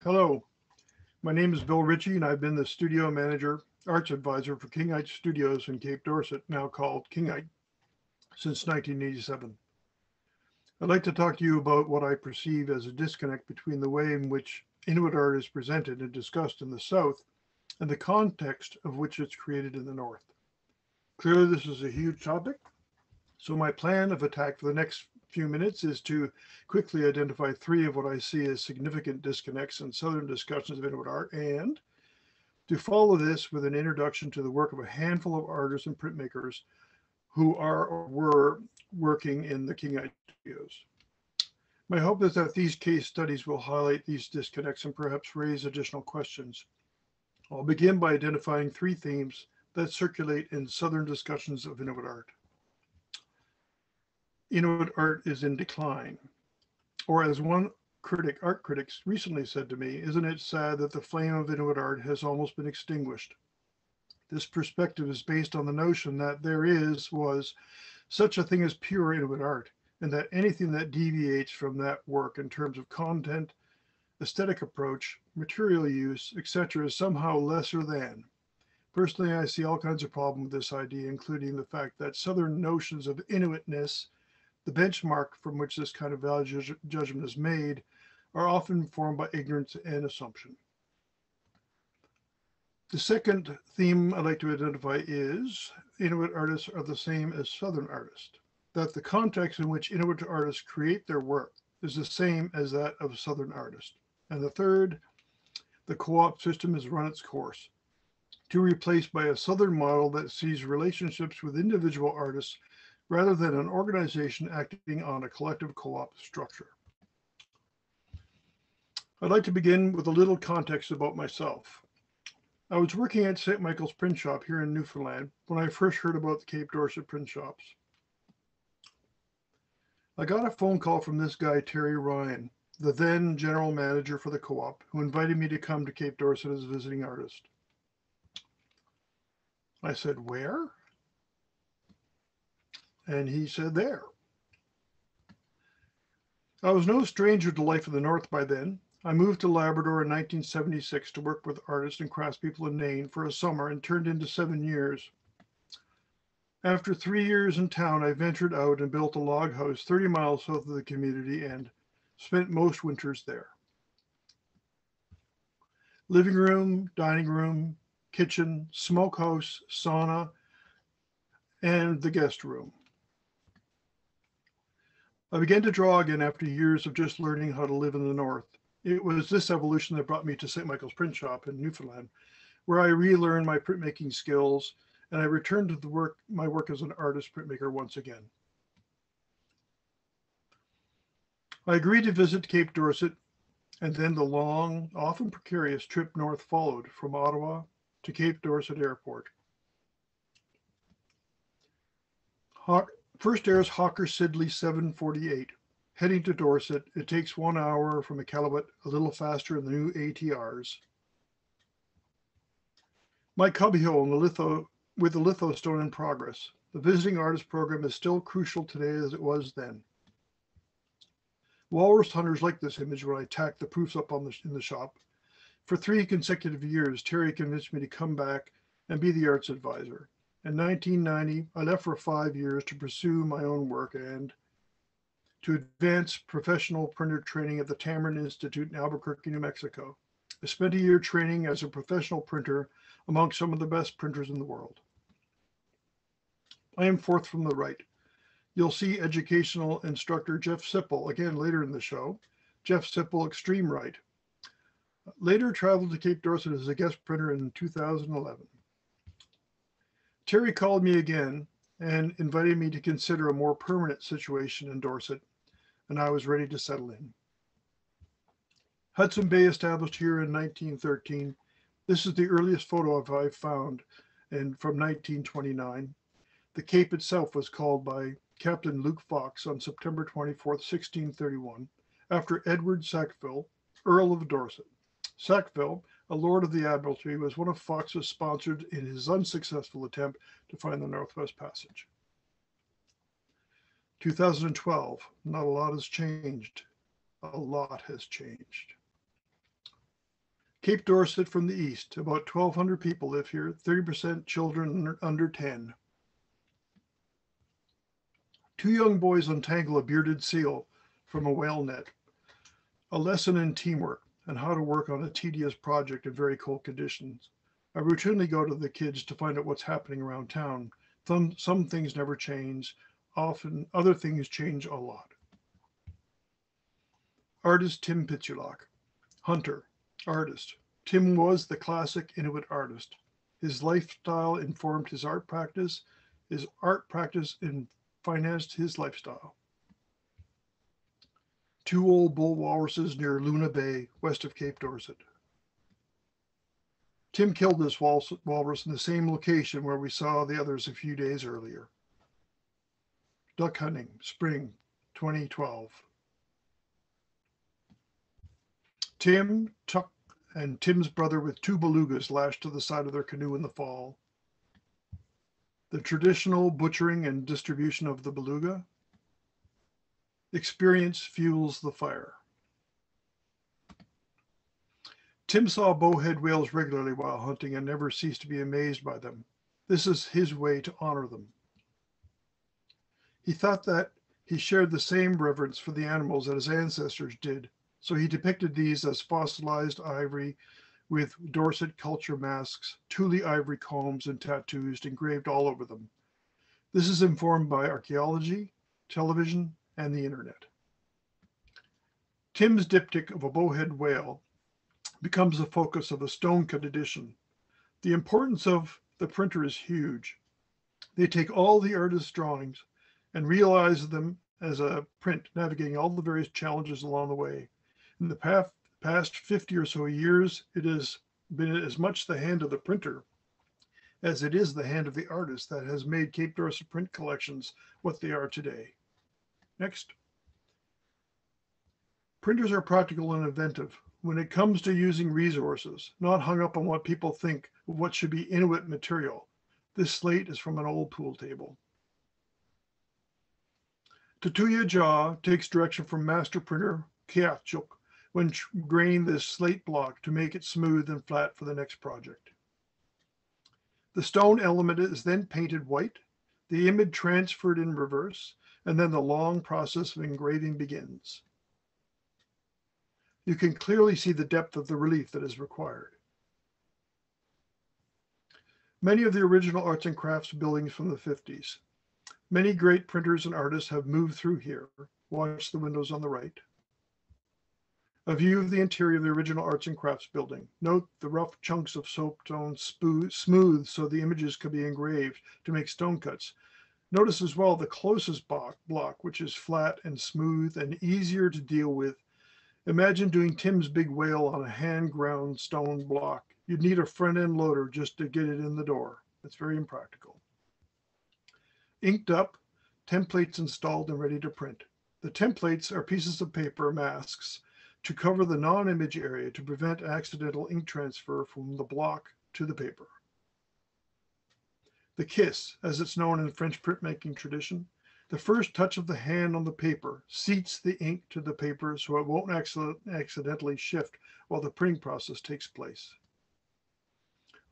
Hello, my name is Bill Ritchie, and I've been the studio manager, arts advisor for Kinngait Studios in Cape Dorset, now called Kinngait, since 1987. I'd like to talk to you about what I perceive as a disconnect between the way in which Inuit art is presented and discussed in the South and the context of which it's created in the North. Clearly, this is a huge topic, so my plan of attack for the next few minutes is to quickly identify three of what I see as significant disconnects in Southern discussions of Inuit art, and to follow this with an introduction to the work of a handful of artists and printmakers who are or were working in the Kinngait Studios. My hope is that these case studies will highlight these disconnects and perhaps raise additional questions. I'll begin by identifying three themes that circulate in Southern discussions of Inuit art. Inuit art is in decline. Or as one art critic recently said to me, isn't it sad that the flame of Inuit art has almost been extinguished? This perspective is based on the notion that was such a thing as pure Inuit art, and that anything that deviates from that work in terms of content, aesthetic approach, material use, etc., is somehow lesser than. Personally, I see all kinds of problems with this idea, including the fact that Southern notions of Inuitness, the benchmark from which this kind of value judgment is made, are often formed by ignorance and assumption. The second theme I'd like to identify is Inuit artists are the same as Southern artists, that the context in which Inuit artists create their work is the same as that of Southern artists. And the third, the co-op system has run its course, to be replaced by a Southern model that sees relationships with individual artists rather than an organization acting on a collective co-op structure. I'd like to begin with a little context about myself. I was working at St. Michael's print shop here in Newfoundland when I first heard about the Cape Dorset print shops. I got a phone call from this guy, Terry Ryan, the then general manager for the co-op, who invited me to come to Cape Dorset as a visiting artist. I said, where? And he said, there. I was no stranger to life in the North by then. I moved to Labrador in 1976 to work with artists and craftspeople in Nain for a summer and turned into 7 years. After 3 years in town, I ventured out and built a log house 30 miles south of the community and spent most winters there. Living room, dining room, kitchen, smokehouse, sauna, and the guest room. I began to draw again after years of just learning how to live in the North. It was this evolution that brought me to St. Michael's print shop in Newfoundland, where I relearned my printmaking skills, and I returned to my work as an artist printmaker once again. I agreed to visit Cape Dorset, and then the long, often precarious trip north followed from Ottawa to Cape Dorset Airport. First airs Hawker Siddeley 748. Heading to Dorset, it takes 1 hour from Iqaluit, a little faster in the new ATRs. My cubbyhole with the lithostone in progress. The visiting artist program is still crucial today as it was then. Walrus hunters like this image when I tacked the proofs up in the shop. For 3 consecutive years, Terry convinced me to come back and be the arts advisor. In 1990, I left for 5 years to pursue my own work and to advance professional printer training at the Tamarind Institute in Albuquerque, New Mexico. I spent a year training as a professional printer among some of the best printers in the world. I am fourth from the right. You'll see educational instructor Jeff Sipple again later in the show. Jeff Sipple, extreme right. Later traveled to Cape Dorset as a guest printer in 2011. Terry called me again and invited me to consider a more permanent situation in Dorset, and I was ready to settle in. Hudson Bay established here in 1913. This is the earliest photo I've found, and from 1929. The Cape itself was called by Captain Luke Fox on September 24th, 1631, after Edward Sackville, Earl of Dorset. Sackville, a Lord of the Admiralty, was one of Fox's sponsors in his unsuccessful attempt to find the Northwest Passage. 2012, not a lot has changed. A lot has changed. Cape Dorset from the east. About 1,200 people live here, 30% children under 10. Two young boys untangle a bearded seal from a whale net. A lesson in teamwork and how to work on a tedious project in very cold conditions. I routinely go to the kids to find out what's happening around town. Some things never change. Often other things change a lot. Artist Tim Pitchlock. Hunter. Artist. Tim was the classic Inuit artist. His lifestyle informed his art practice. His art practice financed his lifestyle. Two old bull walruses near Luna Bay, west of Cape Dorset. Tim killed this walrus in the same location where we saw the others a few days earlier. Duck hunting, spring 2012. Tim, Chuck, and Tim's brother with two belugas lashed to the side of their canoe in the fall. The traditional butchering and distribution of the beluga. Experience fuels the fire. Tim saw bowhead whales regularly while hunting and never ceased to be amazed by them. This is his way to honor them. He thought that he shared the same reverence for the animals that his ancestors did, so he depicted these as fossilized ivory with Dorset culture masks, Thule ivory combs, and tattoos engraved all over them. This is informed by archaeology, television, and the internet. Tim's diptych of a bowhead whale becomes the focus of a stone-cut edition. The importance of the printer is huge. They take all the artist's drawings and realize them as a print, navigating all the various challenges along the way. In the past 50 or so years, it has been as much the hand of the printer as it is the hand of the artist that has made Cape Dorset print collections what they are today. Next. Printers are practical and inventive when it comes to using resources, not hung up on what people think of what should be Inuit material. This slate is from an old pool table. Tatuya Jaw takes direction from master printer Kiachuk when graining this slate block to make it smooth and flat for the next project. The stone element is then painted white, the image transferred in reverse, and then the long process of engraving begins. You can clearly see the depth of the relief that is required. Many of the original arts and crafts buildings from the 50s. Many great printers and artists have moved through here. Watch the windows on the right. A view of the interior of the original arts and crafts building. Note the rough chunks of soapstone smooth so the images could be engraved to make stone cuts. Notice as well the closest block, which is flat and smooth and easier to deal with. Imagine doing Tim's big whale on a hand-ground stone block. You'd need a front-end loader just to get it in the door. It's very impractical. Inked up, templates installed and ready to print. The templates are pieces of paper masks to cover the non-image area to prevent accidental ink transfer from the block to the paper. The kiss, as it's known in French printmaking tradition, the first touch of the hand on the paper seats the ink to the paper so it won't accidentally shift while the printing process takes place.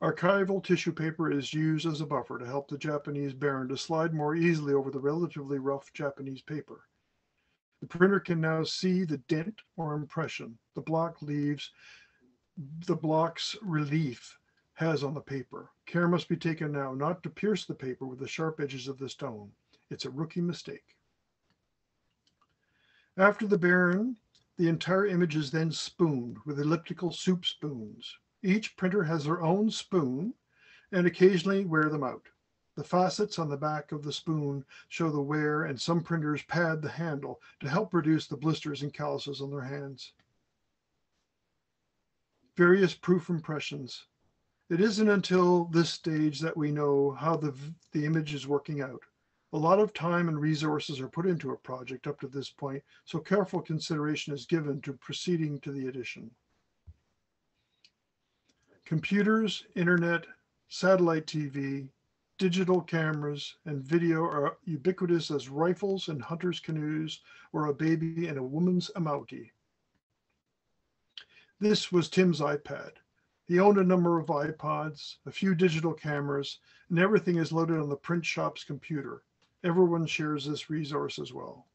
Archival tissue paper is used as a buffer to help the Japanese baron to slide more easily over the relatively rough Japanese paper. The printer can now see the dent or impression the block leaves, the block's relief has on the paper. Care must be taken now not to pierce the paper with the sharp edges of the stone. It's a rookie mistake. After the baron, the entire image is then spooned with elliptical soup spoons. Each printer has their own spoon and occasionally wear them out. The facets on the back of the spoon show the wear, and some printers pad the handle to help reduce the blisters and calluses on their hands. Various proof impressions. It isn't until this stage that we know how the image is working out. A lot of time and resources are put into a project up to this point, so careful consideration is given to proceeding to the edition. Computers, internet, satellite TV, digital cameras, and video are ubiquitous as rifles and hunters' canoes or a baby and a woman's amauti. This was Tim's iPad. He owned a number of iPods, a few digital cameras, and everything is loaded on the print shop's computer. Everyone shares this resource as well.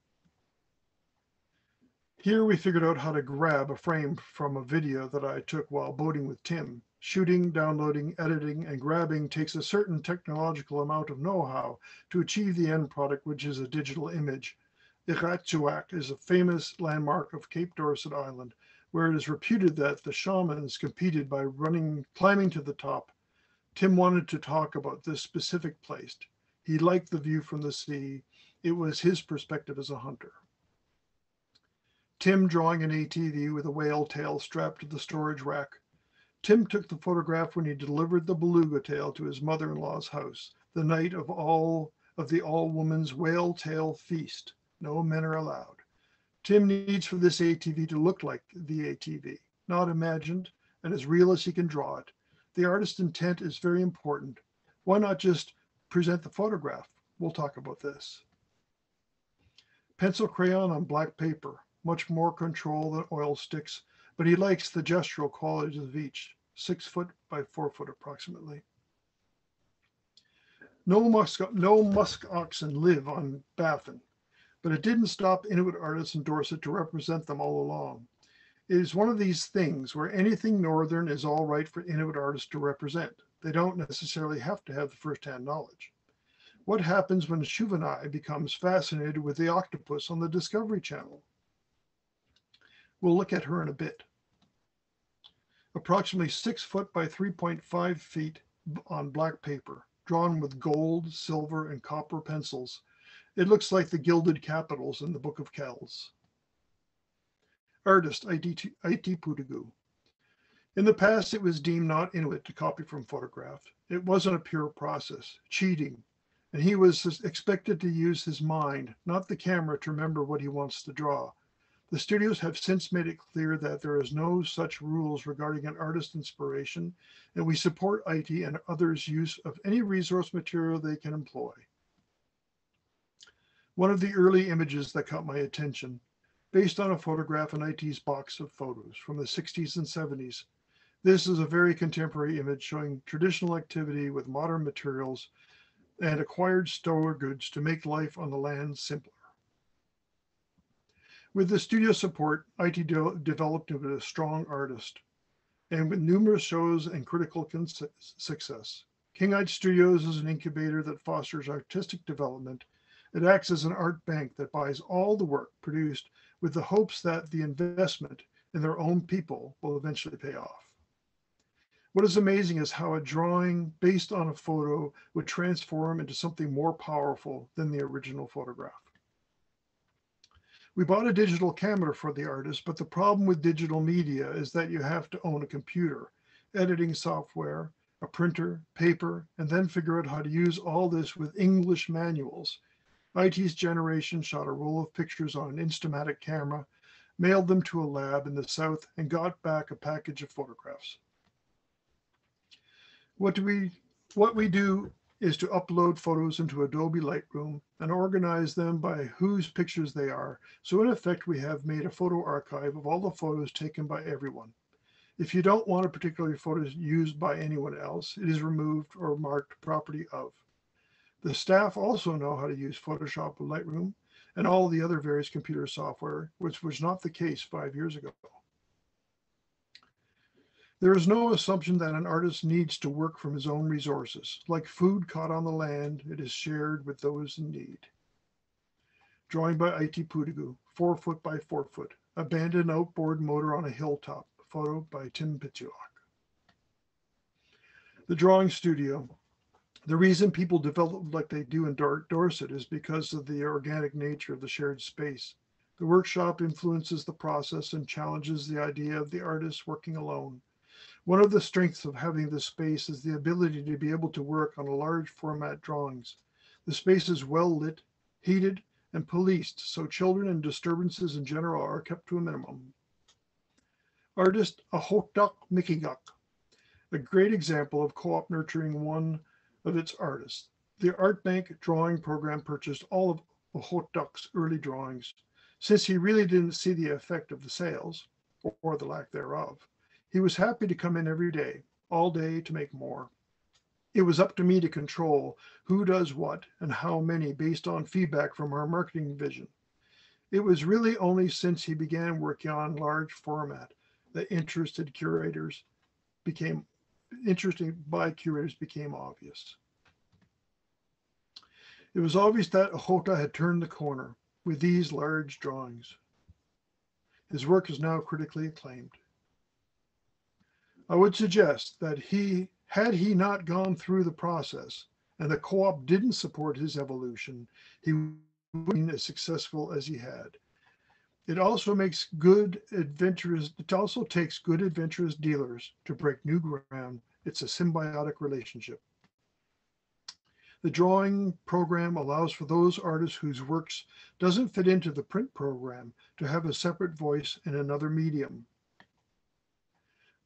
Here we figured out how to grab a frame from a video that I took while boating with Tim. Shooting, downloading, editing, and grabbing takes a certain technological amount of know-how to achieve the end product, which is a digital image. Iqaluit is a famous landmark of Cape Dorset Island, where it is reputed that the shamans competed by climbing to the top. Tim wanted to talk about this specific place. He liked the view from the sea. It was his perspective as a hunter. Tim drawing an ATV with a whale tail strapped to the storage rack. Tim took the photograph when he delivered the beluga tail to his mother-in-law's house, the night of the all-women's whale tail feast. No men are allowed. Tim needs for this ATV to look like the ATV, not imagined, and as real as he can draw it. The artist's intent is very important. Why not just present the photograph? We'll talk about this. Pencil crayon on black paper. Much more control than oil sticks, but he likes the gestural qualities of each, 6 foot by 4 foot approximately. No musk oxen live on Baffin, but it didn't stop Inuit artists in Dorset to represent them all along. It is one of these things where anything northern is all right for Inuit artists to represent. They don't necessarily have to have the first-hand knowledge. What happens when Juvenile becomes fascinated with the octopus on the Discovery Channel? We'll look at her in a bit. Approximately 6 foot by 3.5 feet on black paper, drawn with gold, silver, and copper pencils. It looks like the gilded capitals in the Book of Kells. Artist, It Putugu. In the past, it was deemed not Inuit to copy from photograph. It wasn't a pure process, cheating, and he was expected to use his mind, not the camera, to remember what he wants to draw. The studios have since made it clear that there is no such rules regarding an artist's inspiration, and we support IT and others' use of any resource material they can employ. One of the early images that caught my attention, based on a photograph in IT's box of photos from the 60s and 70s. This is a very contemporary image showing traditional activity with modern materials and acquired store goods to make life on the land simpler. With the studio support, IT developed into a strong artist, and with numerous shows and critical success. Kinngait Studios is an incubator that fosters artistic development. It acts as an art bank that buys all the work produced with the hopes that the investment in their own people will eventually pay off. What is amazing is how a drawing based on a photo would transform into something more powerful than the original photograph. We bought a digital camera for the artist, but the problem with digital media is that you have to own a computer, editing software, a printer, paper, and then figure out how to use all this with English manuals. IT's generation shot a roll of pictures on an Instamatic camera, mailed them to a lab in the south, and got back a package of photographs. What we do is to upload photos into Adobe Lightroom and organize them by whose pictures they are. So in effect, we have made a photo archive of all the photos taken by everyone. If you don't want a particular photo used by anyone else, it is removed or marked property of. The staff also know how to use Photoshop and Lightroom and all the other various computer software, which was not the case 5 years ago. There is no assumption that an artist needs to work from his own resources. Like food caught on the land, it is shared with those in need. Drawing by It Putugu, 4 foot by 4 foot. Abandoned outboard motor on a hilltop. Photo by Tim Pitchlock. The drawing studio. The reason people develop like they do in Dorset is because of the organic nature of the shared space. The workshop influences the process and challenges the idea of the artist working alone. One of the strengths of having this space is the ability to be able to work on large format drawings. The space is well lit, heated, and policed, so children and disturbances in general are kept to a minimum. Artist Ahokdak Mikigak, a great example of co-op nurturing one of its artists. The Art Bank drawing program purchased all of Ahokdak's early drawings. Since he really didn't see the effect of the sales, or the lack thereof, He was happy to come in every day, all day to make more. It was up to me to control who does what and how many based on feedback from our marketing division. It was really only since he began working on large format that interested by curators became obvious. It was obvious that Ohota had turned the corner with these large drawings. His work is now critically acclaimed. I would suggest that had he not gone through the process and the co-op didn't support his evolution, he wouldn't have been as successful as he had. It also takes good adventurous dealers to break new ground. It's a symbiotic relationship. The drawing program allows for those artists whose works doesn't fit into the print program to have a separate voice in another medium.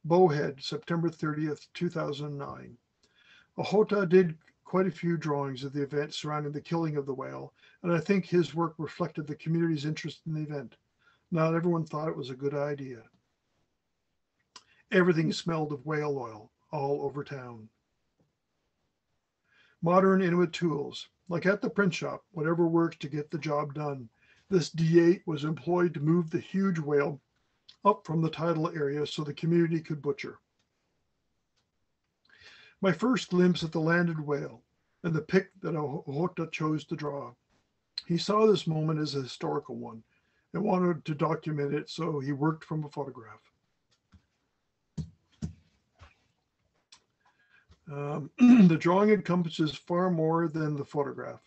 Bowhead, September 30th, 2009. Ohota did quite a few drawings of the event surrounding the killing of the whale, and I think his work reflected the community's interest in the event. Not everyone thought it was a good idea. Everything smelled of whale oil all over town. Modern Inuit tools, like at the print shop, whatever works to get the job done. This D8 was employed to move the huge whale up from the tidal area so the community could butcher. My first glimpse at the landed whale and the pic that Ohota chose to draw. He saw this moment as a historical one and wanted to document it, so he worked from a photograph. The drawing encompasses far more than the photograph.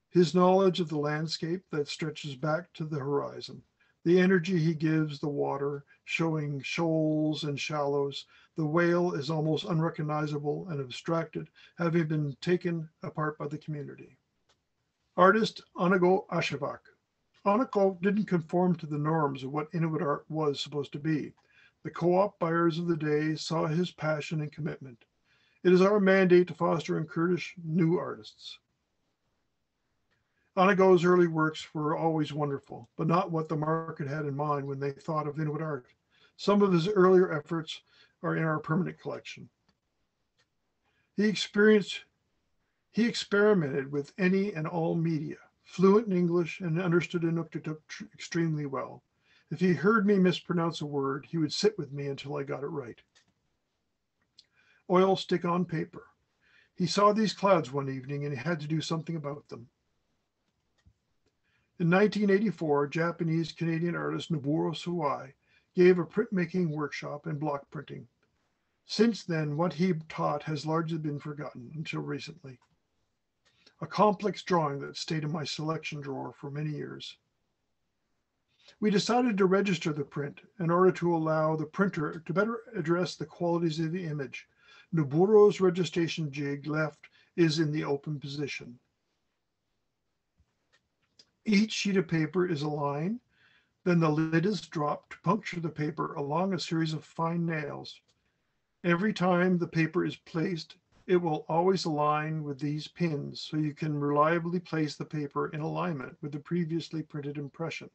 His knowledge of the landscape that stretches back to the horizon, the energy he gives the water, showing shoals and shallows. The whale is almost unrecognizable and abstracted, having been taken apart by the community. Artist Anago Ashevak. Anago didn't conform to the norms of what Inuit art was supposed to be. The co-op buyers of the day saw his passion and commitment. It is our mandate to foster and encourage new artists. Anago's early works were always wonderful, but not what the market had in mind when they thought of Inuit art. Some of his earlier efforts are in our permanent collection. He experimented with any and all media, fluent in English and understood Inuktitut extremely well. If he heard me mispronounce a word, he would sit with me until I got it right. Oil stick on paper. He saw these clouds one evening and he had to do something about them. In 1984, Japanese-Canadian artist Nobuo Sawai gave a printmaking workshop in block printing. Since then, what he taught has largely been forgotten until recently. A complex drawing that stayed in my selection drawer for many years. We decided to register the print in order to allow the printer to better address the qualities of the image. Noburo's registration jig left is in the open position. Each sheet of paper is a line, then the lid is dropped to puncture the paper along a series of fine nails. Every time the paper is placed, it will always align with these pins so you can reliably place the paper in alignment with the previously printed impression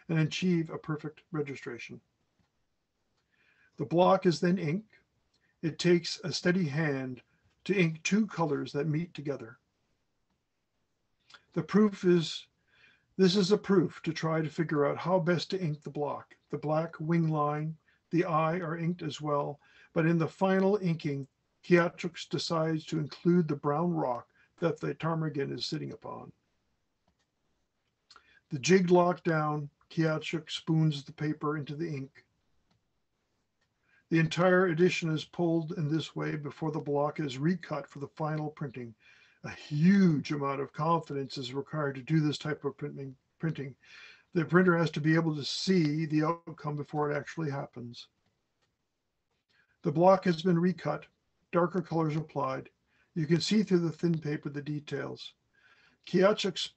and achieve a perfect registration. The block is then inked. It takes a steady hand to ink two colors that meet together. This is a proof to try to figure out how best to ink the block. The black wing line, the eye are inked as well, but in the final inking, Kiachuk decides to include the brown rock that the ptarmigan is sitting upon. The jig locked down, Kiachuk spoons the paper into the ink. The entire edition is pulled in this way before the block is recut for the final printing. A huge amount of confidence is required to do this type of printing. The printer has to be able to see the outcome before it actually happens. The block has been recut, darker colors applied. You can see through the thin paper the details. Kiachuk's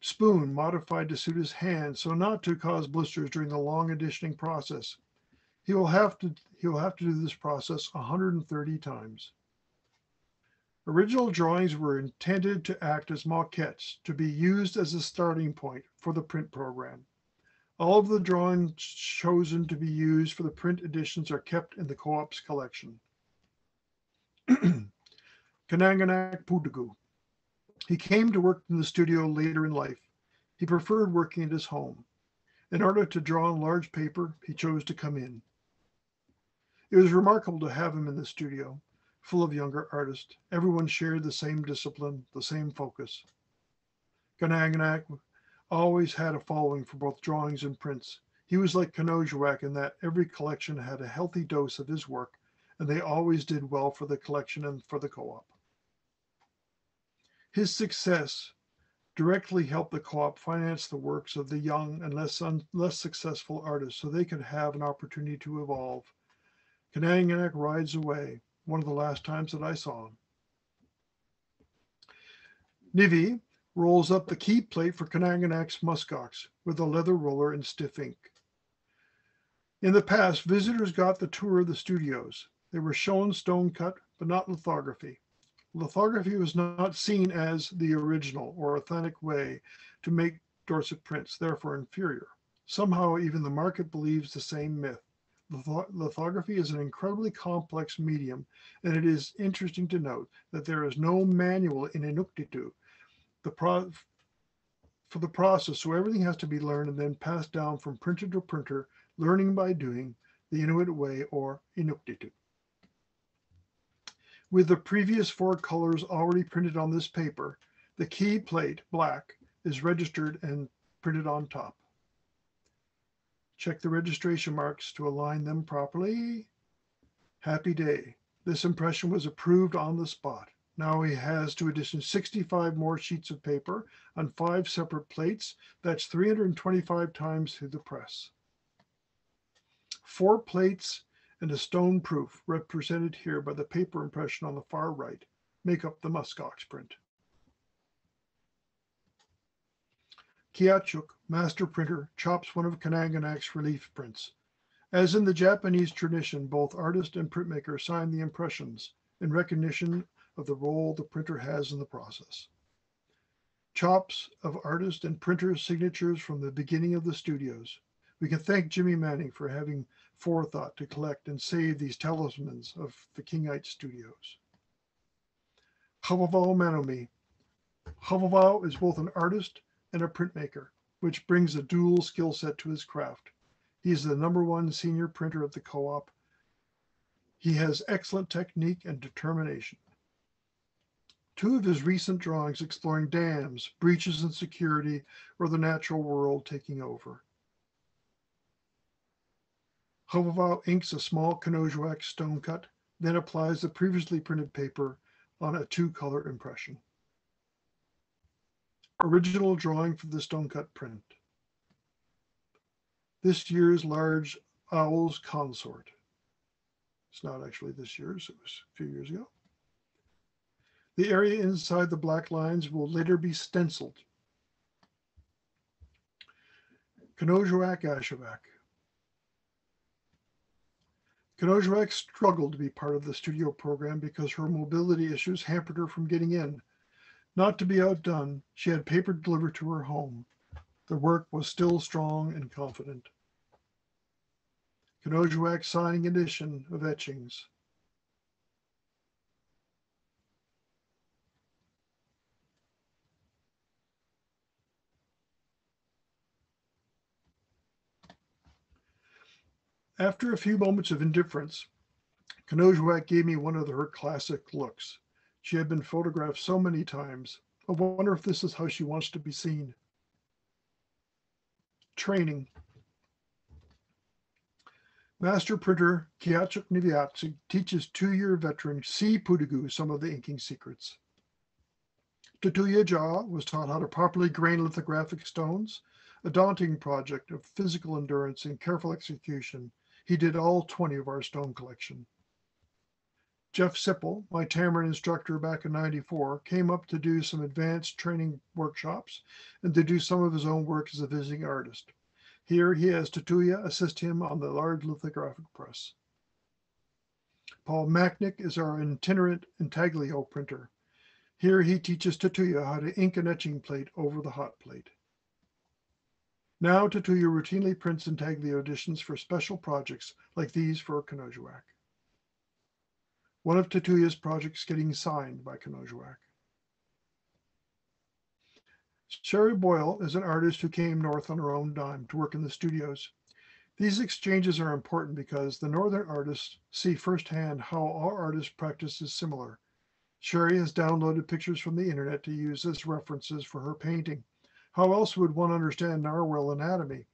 spoon modified to suit his hand so not to cause blisters during the long editioning process. He will have to do this process 130 times. Original drawings were intended to act as maquettes to be used as a starting point for the print program. All of the drawings chosen to be used for the print editions are kept in the co-op's collection. Kinngait Studios. He came to work in the studio later in life. He preferred working at his home. In order to draw on large paper, he chose to come in. It was remarkable to have him in the studio, full of younger artists. Everyone shared the same discipline, the same focus. Kinngait always had a following for both drawings and prints. He was like Kinngait in that every collection had a healthy dose of his work, and they always did well for the collection and for the co-op. His success directly helped the co-op finance the works of the young and less successful artists so they could have an opportunity to evolve. Kinngait rides away, one of the last times that I saw him. Nivi rolls up the key plate for Kinngait muskox with a leather roller and stiff ink. In the past, visitors got the tour of the studios. They were shown stone cut, but not lithography. Lithography was not seen as the original or authentic way to make Dorset prints, therefore inferior. Somehow, even the market believes the same myth. Lithography is an incredibly complex medium, and it is interesting to note that there is no manual in Inuktitut for the process, so everything has to be learned and then passed down from printer to printer, learning by doing, the Inuit way, or Inuktitut. With the previous 4 colors already printed on this paper, the key plate, black, is registered and printed on top. Check the registration marks to align them properly. Happy day. This impression was approved on the spot. Now he has to edition 65 more sheets of paper on 5 separate plates. That's 325 times through the press. 4 plates and a stone proof, represented here by the paper impression on the far right, make up the muskox print. Kinngait, master printer, chops one of Kinngait relief prints. As in the Japanese tradition, both artist and printmaker sign the impressions in recognition of the role the printer has in the process. Chops of artist and printer's signatures from the beginning of the studios. We can thank Jimmy Manning for having forethought to collect and save these talismans of the Kinngait Studios. Havavau Manomi. Havavau is both an artist and a printmaker, which brings a dual skill set to his craft. He is the #1 senior printer at the co-op. He has excellent technique and determination. 2 of his recent drawings exploring dams, breaches in security, or the natural world taking over. Havavau inks a small Kinngait stone cut, then applies the previously printed paper on a 2-color impression. Original drawing for the stone cut print. This year's large owl's consort. It's not actually this year's, it was a few years ago. The area inside the black lines will later be stenciled. Kinngait Ashevak. Kinngait struggled to be part of the studio program because her mobility issues hampered her from getting in. Not to be outdone, she had paper delivered to her home. The work was still strong and confident. Kinngait signing edition of etchings. After a few moments of indifference, Kinngait gave me one of her classic looks. She had been photographed so many times. I wonder if this is how she wants to be seen. Training. Master printer Kinngait Nunavut teaches 2-year veteran C. Pudigu some of the inking secrets. Tutuya Ja was taught how to properly grain lithographic stones, a daunting project of physical endurance and careful execution. He did all 20 of our stone collection. Jeff Sipple, my Tamarin instructor back in '94, came up to do some advanced training workshops and to do some of his own work as a visiting artist. Here he has Tutuya assist him on the large lithographic press. Paul Machnick is our itinerant intaglio printer. Here he teaches Tutuya how to ink an etching plate over the hot plate. Now Tatuya routinely prints intaglio editions for special projects like these for Kanojawak. One of Tatuya's projects getting signed by Kanojawak. Sherry Boyle is an artist who came north on her own dime to work in the studios. These exchanges are important because the northern artists see firsthand how our artists' practice is similar. Sherry has downloaded pictures from the internet to use as references for her painting. How else would one understand narwhal anatomy?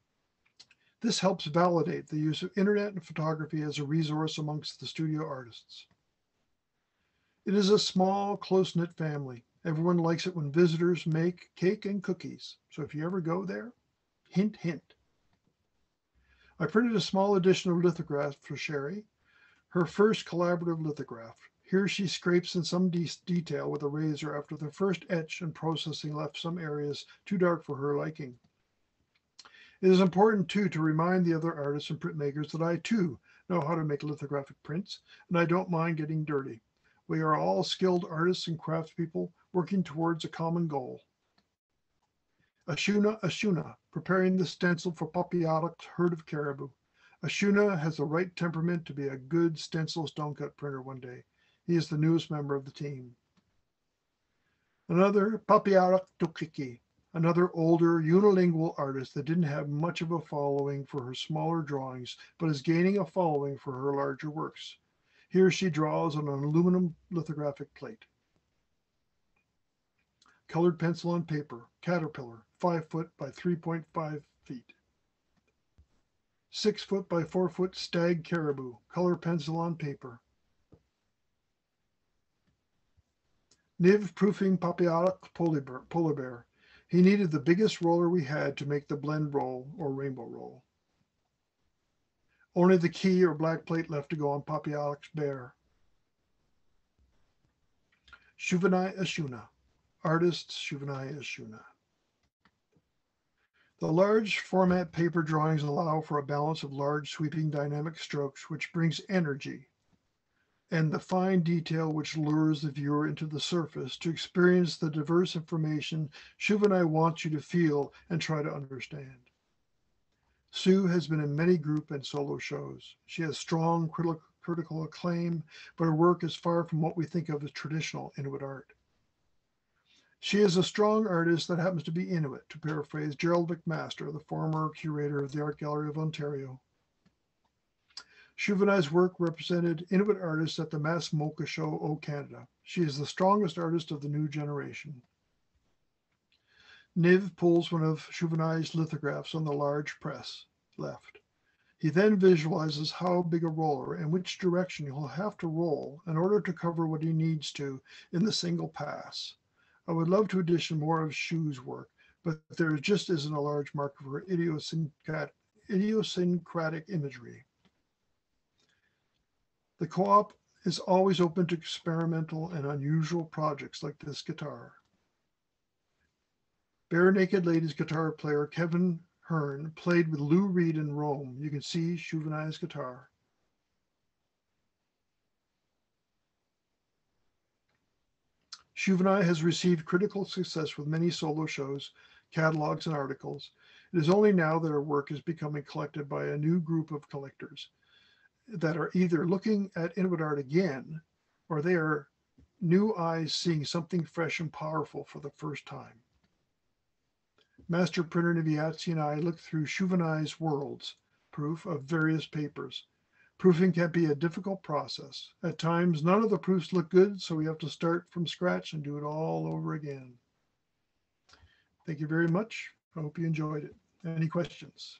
This helps validate the use of internet and photography as a resource amongst the studio artists. It is a small, close-knit family. Everyone likes it when visitors make cake and cookies. So if you ever go there, hint, hint. I printed a small edition of lithographs for Sherry, her first collaborative lithograph. Here she scrapes in some detail with a razor after the first etch and processing left some areas too dark for her liking. It is important, too, to remind the other artists and printmakers that I, too, know how to make lithographic prints, and I don't mind getting dirty. We are all skilled artists and craftspeople working towards a common goal. Ashuna, preparing the stencil for Papiatok's herd of caribou. Ashuna has the right temperament to be a good stencil stone cut printer one day. He is the newest member of the team. Another Papiatok Tokiki, another older unilingual artist that didn't have much of a following for her smaller drawings, but is gaining a following for her larger works. Here she draws on an aluminum lithographic plate. Colored pencil on paper, caterpillar, 5 foot by 3.5 feet. 6 foot by 4 foot stag caribou, color pencil on paper. Niv proofing Papiatok polar bear. He needed the biggest roller we had to make the blend roll or rainbow roll. Only the key or black plate left to go on Papiatok's bear. Shuvenai Ashuna. Artists Shuvenai Ashuna. The large format paper drawings allow for a balance of large sweeping dynamic strokes which brings energy, and the fine detail which lures the viewer into the surface to experience the diverse information Shuvenai wants you to feel and try to understand. Sue has been in many group and solo shows. She has strong critical acclaim, but her work is far from what we think of as traditional Inuit art. She is a strong artist that happens to be Inuit, to paraphrase Gerald McMaster, the former curator of the Art Gallery of Ontario. Shuvenai's work represented Inuit artists at the Mass Mocha Show, O Canada. She is the strongest artist of the new generation. Niv pulls one of Shuvenai's lithographs on the large press, left. He then visualizes how big a roller and which direction he'll have to roll in order to cover what he needs to in the single pass. I would love to edition more of Shu's work, but there just isn't a large market for idiosyncratic imagery. The co-op is always open to experimental and unusual projects like this guitar. Bare Naked Ladies guitar player Kevin Hearn played with Lou Reed in Rome. You can see Shuvenai's guitar. Shuvenai has received critical success with many solo shows, catalogs, and articles. It is only now that her work is becoming collected by a new group of collectors that are either looking at Inuit art again, or they are new eyes seeing something fresh and powerful for the first time. Master printer Niviatsi and I looked through Shuvenai's worlds proof of various papers. Proofing can be a difficult process. At times, none of the proofs look good, so we have to start from scratch and do it all over again. Thank you very much. I hope you enjoyed it. Any questions?